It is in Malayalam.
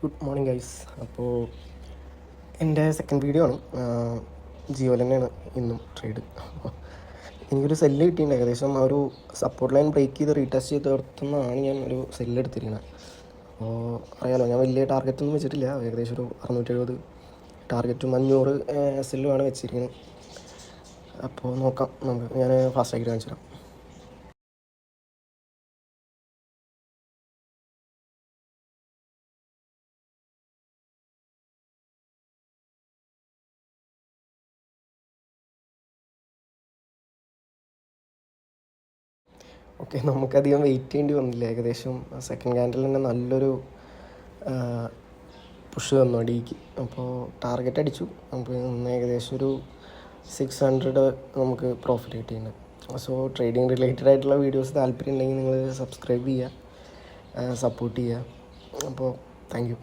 Good morning guys. അപ്പോൾ എൻ്റെ സെക്കൻഡ് വീഡിയോ ആണ്. ജിയോയിൽ തന്നെയാണ് ഇന്നും ട്രേഡ്. എനിക്കൊരു സെല്ല് കിട്ടിയിട്ടുണ്ട്. ഏകദേശം ആ ഒരു സപ്പോർട്ട് ലൈൻ ബ്രേക്ക് ചെയ്ത് റീടെസ്റ്റ് ചെയ്ത് നിർത്തുന്നതാണ് ഞാൻ ഒരു സെല്ല് എടുത്തിരിക്കുന്നത്. അപ്പോൾ അറിയാലോ, ഞാൻ വലിയ ടാർഗറ്റൊന്നും വെച്ചിട്ടില്ല. ഏകദേശം ഒരു 670 ടാർഗറ്റും 500 സെല്ലുമാണ് വെച്ചിരിക്കുന്നത്. അപ്പോൾ നോക്കാം, ഞാൻ ഫാസ്റ്റായിട്ട് കാണിച്ചു തരാം. ഓക്കെ, നമുക്കധികം വെയിറ്റ് ചെയ്യേണ്ടി വന്നില്ല. ഏകദേശം സെക്കൻഡ് ക്യാൻഡിൽ തന്നെ നല്ലൊരു പുഷ് തന്നു അടിക്ക്. അപ്പോൾ ടാർഗറ്റ് അടിച്ചു. നമുക്ക് ഇന്ന് ഏകദേശം ഒരു 600 നമുക്ക് പ്രോഫിറ്റ് കിട്ടിയിട്ടുണ്ട്. സോ ട്രേഡിങ് റിലേറ്റഡ് ആയിട്ടുള്ള വീഡിയോസ് താല്പര്യം ഉണ്ടെങ്കിൽ നിങ്ങൾ സബ്സ്ക്രൈബ് ചെയ്യുക, സപ്പോർട്ട് ചെയ്യുക. അപ്പോൾ താങ്ക് യു.